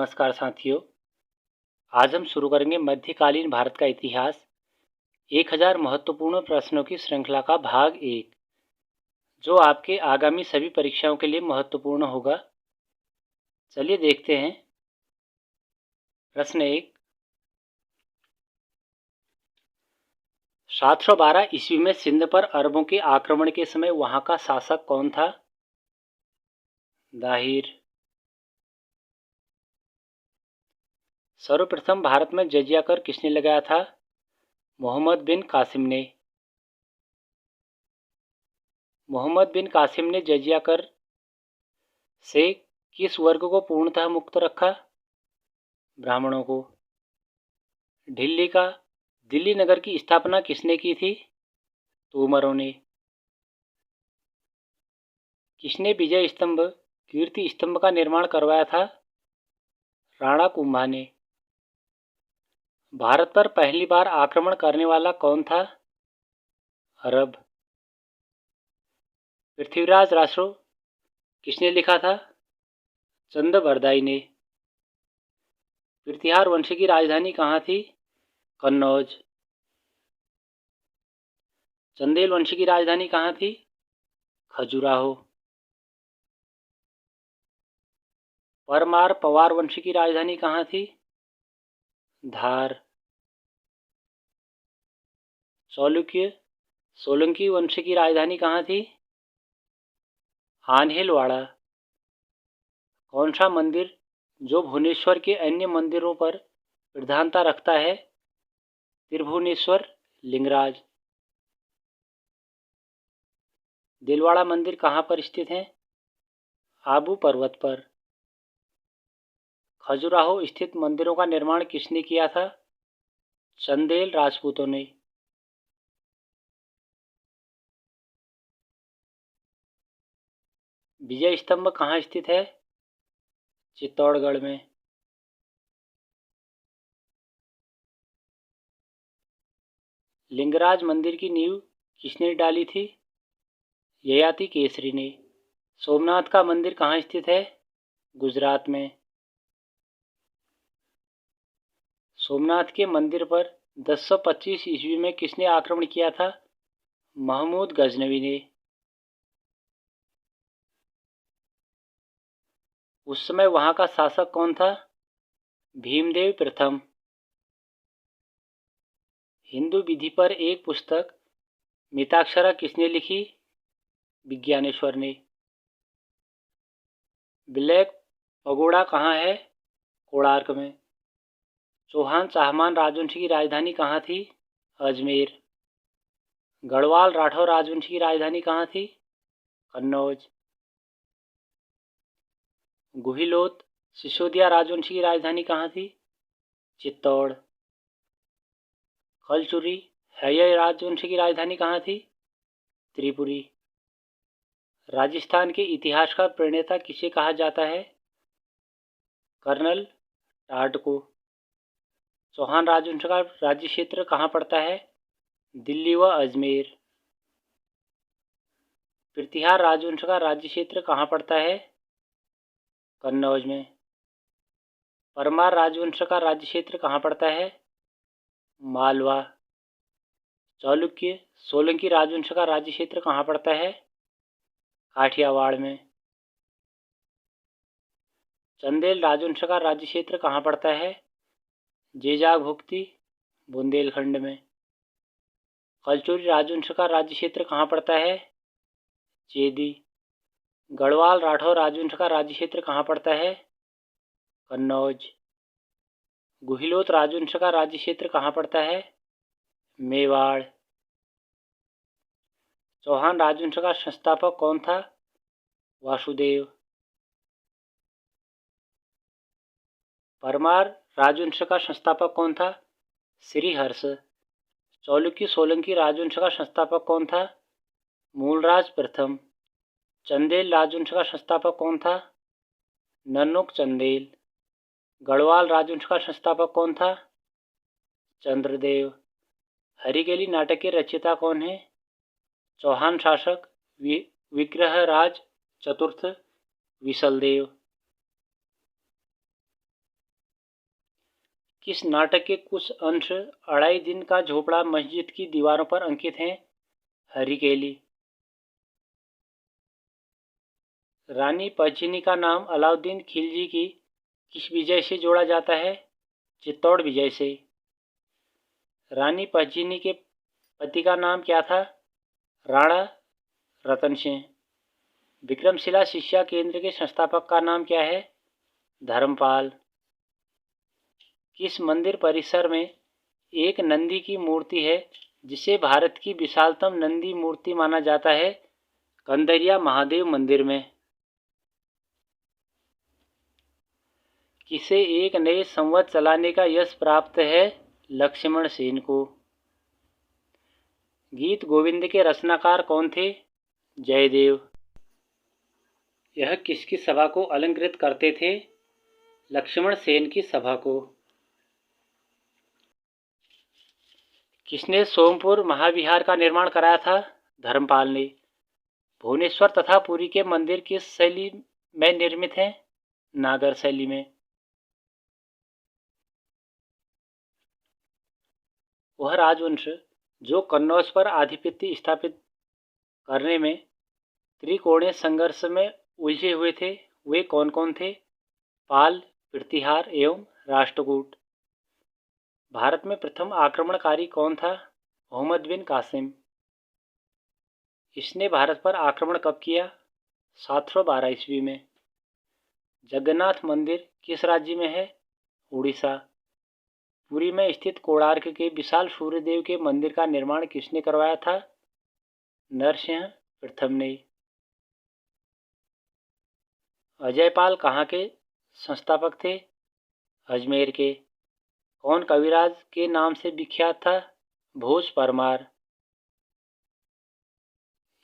नमस्कार साथियों। आज हम शुरू करेंगे मध्यकालीन भारत का इतिहास 1000 महत्वपूर्ण प्रश्नों की श्रृंखला का भाग 1, जो आपके आगामी सभी परीक्षाओं के लिए महत्वपूर्ण होगा। चलिए देखते हैं। प्रश्न 1। 712 ईस्वी में सिंध पर अरबों के आक्रमण के समय वहां का शासक कौन था? दाहिर। सर्वप्रथम भारत में जजिया कर किसने लगाया था? मोहम्मद बिन कासिम ने। मोहम्मद बिन कासिम ने जजिया कर से किस वर्ग को पूर्णतः मुक्त रखा? ब्राह्मणों को। दिल्ली नगर की स्थापना किसने की थी? तोमरों ने। किसने विजय स्तंभ कीर्ति स्तंभ का निर्माण करवाया था? राणा कुंभा ने। भारत पर पहली बार आक्रमण करने वाला कौन था? अरब। पृथ्वीराज रासो किसने लिखा था? चंद बरदाई ने। प्रतिहार वंश की राजधानी कहाँ थी? कन्नौज। चंदेल वंश की राजधानी कहाँ थी? खजुराहो। परमार पवार वंश की राजधानी कहाँ थी? धार। चालुक्य सोलंकी वंश की राजधानी कहाँ थी? आन्हेलवाड़ा। कौन सा मंदिर जो भुवनेश्वर के अन्य मंदिरों पर प्रधानता रखता है? त्रिभुवनेश्वर लिंगराज। दिलवाड़ा मंदिर कहाँ पर स्थित है? आबू पर्वत पर। खजुराहो स्थित मंदिरों का निर्माण किसने किया था? चंदेल राजपूतों ने। विजय स्तंभ कहाँ स्थित है? चित्तौड़गढ़ में। लिंगराज मंदिर की नींव किसने डाली थी? ययाति केसरी ने। सोमनाथ का मंदिर कहाँ स्थित है? गुजरात में। सोमनाथ के मंदिर पर 1025 ईस्वी में किसने आक्रमण किया था? महमूद गजनवी ने। उस समय वहां का शासक कौन था? भीमदेव प्रथम। हिंदू विधि पर एक पुस्तक मिताक्षरा किसने लिखी? विज्ञानेश्वर ने। ब्लैक पगोड़ा कहाँ है? कोणार्क में। चौहान चाहमान राजवंश की राजधानी कहाँ थी? अजमेर। गढ़वाल राठौर राजवंश की राजधानी कहाँ थी? कन्नौज। गुहिलोत सिसोदिया राजवंश की राजधानी कहाँ थी? चित्तौड़। कलचुरी हैया राजवंश की राजधानी कहाँ थी? त्रिपुरी। राजस्थान के इतिहास का प्रणेता किसे कहा जाता है? कर्नल टाट को। चौहान राजवंश का राज्य क्षेत्र कहाँ पड़ता है? दिल्ली व अजमेर। प्रतिहार राजवंश का राज्य क्षेत्र कहाँ पड़ता है? कन्नौज में। परमार राजवंश का राज्य क्षेत्र कहाँ पड़ता है? मालवा। चालुक्य सोलंकी राजवंश का राज्य क्षेत्र कहाँ पड़ता है? काठियावाड़ में। चंदेल राजवंश का राज्य क्षेत्र कहाँ पड़ता है? जेजाग भुक्ति बुंदेलखंड में। कलचुरी राजवंश का राज्य क्षेत्र कहाँ पड़ता है? चेदी। गढ़वाल राठौर राजवंश का राज्य क्षेत्र कहाँ पड़ता है? कन्नौज। गुहिलोत राजवंश का राज्य क्षेत्र कहाँ पड़ता है? मेवाड़। चौहान राजवंश का संस्थापक कौन था? वासुदेव। परमार राजवंश का संस्थापक कौन था? श्रीहर्ष। चालुक्य सोलंकी राजवंश का संस्थापक कौन था? मूलराज प्रथम। चंदेल राजवंश का संस्थापक कौन था? नन्नुक चंदेल। गढ़वाल राजवंश का संस्थापक कौन था? चंद्रदेव। हरिकेली नाटक के रचयिता कौन है? चौहान शासक विग्रहराज चतुर्थ विशलदेव। किस नाटक के कुछ अंश अढ़ाई दिन का झोपड़ा मस्जिद की दीवारों पर अंकित हैं? हरिकेली। रानी पद्मिनी का नाम अलाउद्दीन खिलजी की किस विजय से जोड़ा जाता है? चित्तौड़ विजय से। रानी पद्मिनी के पति का नाम क्या था? राणा रतन सिंह। विक्रमशिला शिक्षा केंद्र के संस्थापक का नाम क्या है? धर्मपाल। किस मंदिर परिसर में एक नंदी की मूर्ति है जिसे भारत की विशालतम नंदी मूर्ति माना जाता है? कंदरिया महादेव मंदिर में। किसे एक नए संवत चलाने का यश प्राप्त है? लक्ष्मण सेन को। गीत गोविंद के रचनाकार कौन थे? जयदेव। यह किसकी सभा को अलंकृत करते थे? लक्ष्मण सेन की सभा को। किसने सोमपुर महाविहार का निर्माण कराया था? धर्मपाल ने। भुवनेश्वर तथा पुरी के मंदिर किस शैली में निर्मित हैं? नागर शैली में। वह राजवंश जो कन्नौज पर आधिपत्य स्थापित करने में त्रिकोणीय संघर्ष में उलझे हुए थे, वे कौन कौन थे? पाल, प्रतिहार एवं राष्ट्रकूट। भारत में प्रथम आक्रमणकारी कौन था? मोहम्मद बिन कासिम। इसने भारत पर आक्रमण कब किया? 712 ईस्वी में। जगन्नाथ मंदिर किस राज्य में है? उड़ीसा। पुरी में स्थित कोणार्क के विशाल सूर्यदेव के मंदिर का निर्माण किसने करवाया था? नरसिंह प्रथम ने। अजयपाल कहाँ के संस्थापक थे? अजमेर के। कौन कविराज के नाम से विख्यात था? भोज परमार।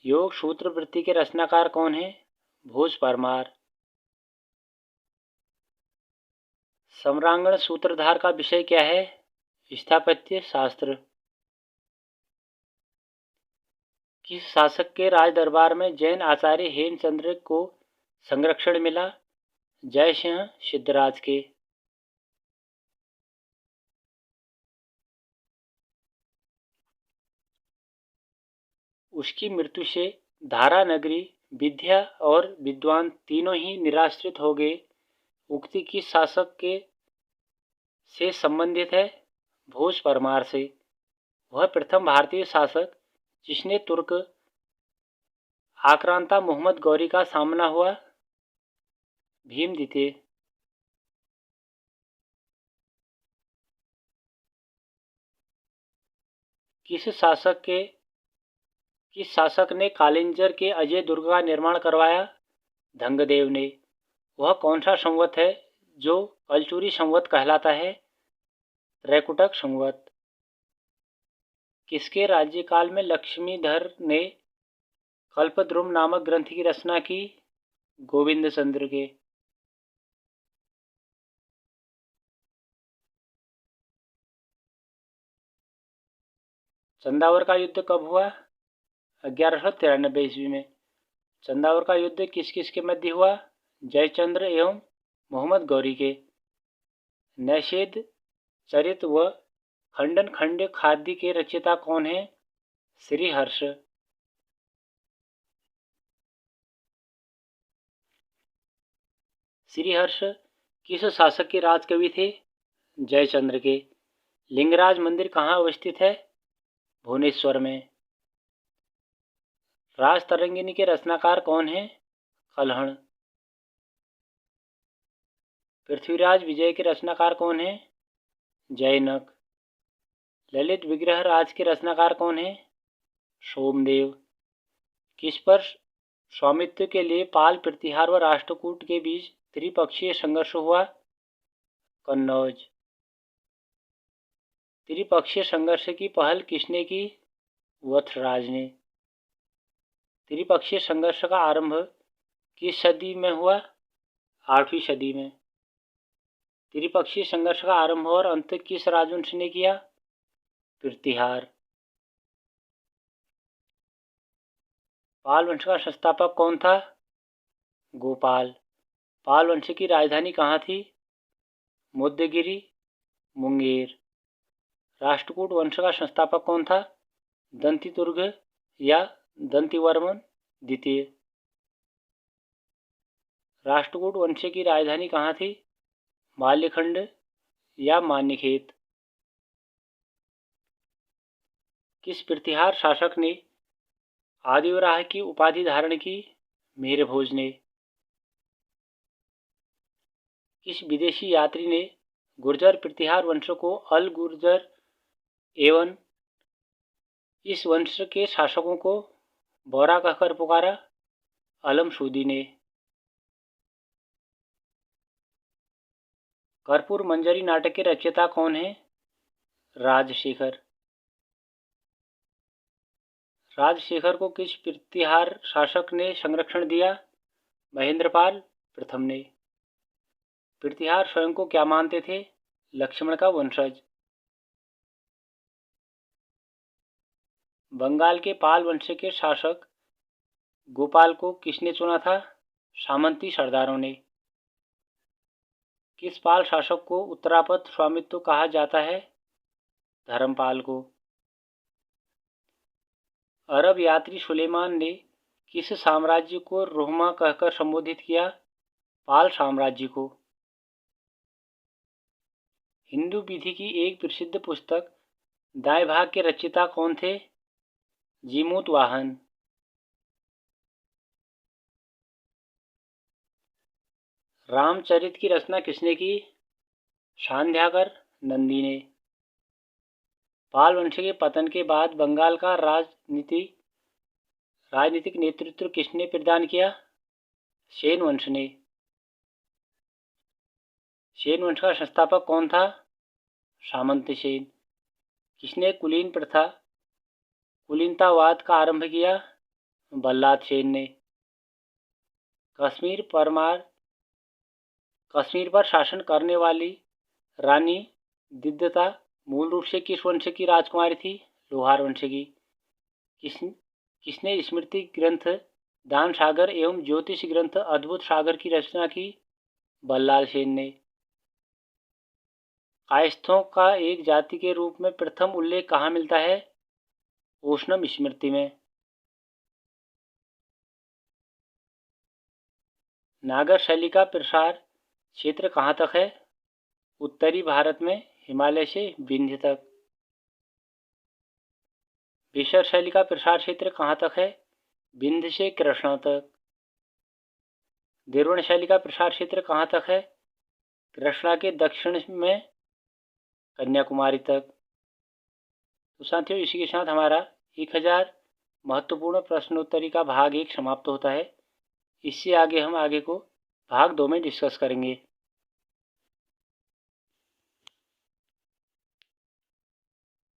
योग सूत्र वृत्ति के रचनाकार कौन है? भोज परमार। सम्रांगण सूत्रधार का विषय क्या है? स्थापत्य शास्त्र। किस शासक के राज दरबार में जैन आचार्य हेमचंद्र को संरक्षण मिला? जयसिंह सिद्धराज के। उसकी मृत्यु से धारा नगरी, विद्या और विद्वान तीनों ही निराश्रित हो गए। उक्ति किस शासक के से संबंधित है? भोज परमार से। वह प्रथम भारतीय शासक जिसने तुर्क आक्रांता मोहम्मद गौरी का सामना हुआ? भीम द्वितीय। किस शासक ने कालिंजर के अजय दुर्ग का निर्माण करवाया? धंगदेव ने। वह कौन सा संवत है जो कलचुरी संवत कहलाता है? त्रैकुटक संवत। किसके राज्यकाल में लक्ष्मीधर ने कल्पद्रुम नामक ग्रंथ की रचना की? गोविंद चंद्र के। चंदावर का युद्ध कब हुआ? 1193 ईस्वी में। चंदावर का युद्ध किस किस के मध्य हुआ? जयचंद्र एवं मोहम्मद गौरी के। नैषेध चरित व खंडन खंड खाद्य के रचयिता कौन है? श्रीहर्ष। श्रीहर्ष किस शासक के राजकवि थे? जयचंद्र के। लिंगराज मंदिर कहाँ अवस्थित है? भुवनेश्वर में। राज तरंगिणी के रचनाकार कौन है? कल्हण। पृथ्वीराज विजय के रचनाकार कौन है? जैनक। ललित विग्रह राज के रचनाकार कौन है? सोमदेव। किस पर स्वामित्व के लिए पाल, प्रतिहार व राष्ट्रकूट के बीच त्रिपक्षीय संघर्ष हुआ? कन्नौज। त्रिपक्षीय संघर्ष की पहल किसने की? वत्सराज ने। त्रिपक्षीय संघर्ष का आरंभ किस सदी में हुआ? 8वीं सदी में। त्रिपक्षीय संघर्ष का आरंभ और अंत किस राजवंश ने किया? प्रतिहार। पाल वंश का संस्थापक कौन था? गोपाल। पाल वंश की राजधानी कहाँ थी? मुद्दगिरी मुंगेर। राष्ट्रकूट वंश का संस्थापक कौन था? दंतिदुर्ग या दंतिवर्मन द्वितीय। राष्ट्रकूट वंश की राजधानी कहाँ थी? माल्यखंड या मान्यखेत। किस प्रतिहार शासक ने आदिवराह की उपाधि धारण की? मिहिरभोज ने। किस विदेशी यात्री ने गुर्जर प्रतिहार वंश को अल गुर्जर एवं इस वंश के शासकों को बोरा कहकर पुकारा? अलम सूदी ने। कर्पूर मंजरी नाटक के रचयिता कौन है? राजशेखर। राजशेखर को किस प्रतिहार शासक ने संरक्षण दिया? महेंद्रपाल प्रथम ने। प्रतिहार स्वयं को क्या मानते थे? लक्ष्मण का वंशज। बंगाल के पाल वंश के शासक गोपाल को किसने चुना था? सामंती सरदारों ने। किस पाल शासक को उत्तरापथ स्वामित्व कहा जाता है? धर्मपाल को। अरब यात्री सुलेमान ने किस साम्राज्य को रोहमा कहकर संबोधित किया? पाल साम्राज्य को। हिंदू विधि की एक प्रसिद्ध पुस्तक दाएं भाग के रचयिता कौन थे? जीमूत वाहन। रामचरित की रचना किसने की? शांध्याकर नंदी ने। पाल वंश के पतन के बाद बंगाल का राजनीतिक नेतृत्व किसने प्रदान किया? सेन वंश ने। सेन वंश का संस्थापक कौन था? सामंत सेन। किसने कुलीनतावाद का आरंभ किया? बल्लाद सेन ने। कश्मीर पर शासन करने वाली रानी दिद्दता मूल रूप से किस वंश की राजकुमारी थी? लोहार वंश की। किसने स्मृति ग्रंथ दान सागर एवं ज्योतिष ग्रंथ अद्भुत सागर की रचना की? बल्लाल सेन ने। कायस्थों का एक जाति के रूप में प्रथम उल्लेख कहाँ मिलता है? ओशनम स्मृति में। नागर शैली का प्रसार क्षेत्र कहाँ तक है? उत्तरी भारत में हिमालय से विंध्य तक। विशर शैली का प्रसार क्षेत्र कहाँ तक है? विंध्य से कृष्णा तक। द्रविड़ शैली का प्रसार क्षेत्र कहाँ तक है? कृष्णा के दक्षिण में कन्याकुमारी तक। तो साथियों, इसी के साथ हमारा 1000 महत्वपूर्ण प्रश्नोत्तरी का भाग 1 समाप्त होता है। इससे आगे हम को भाग 2 में डिस्कस करेंगे।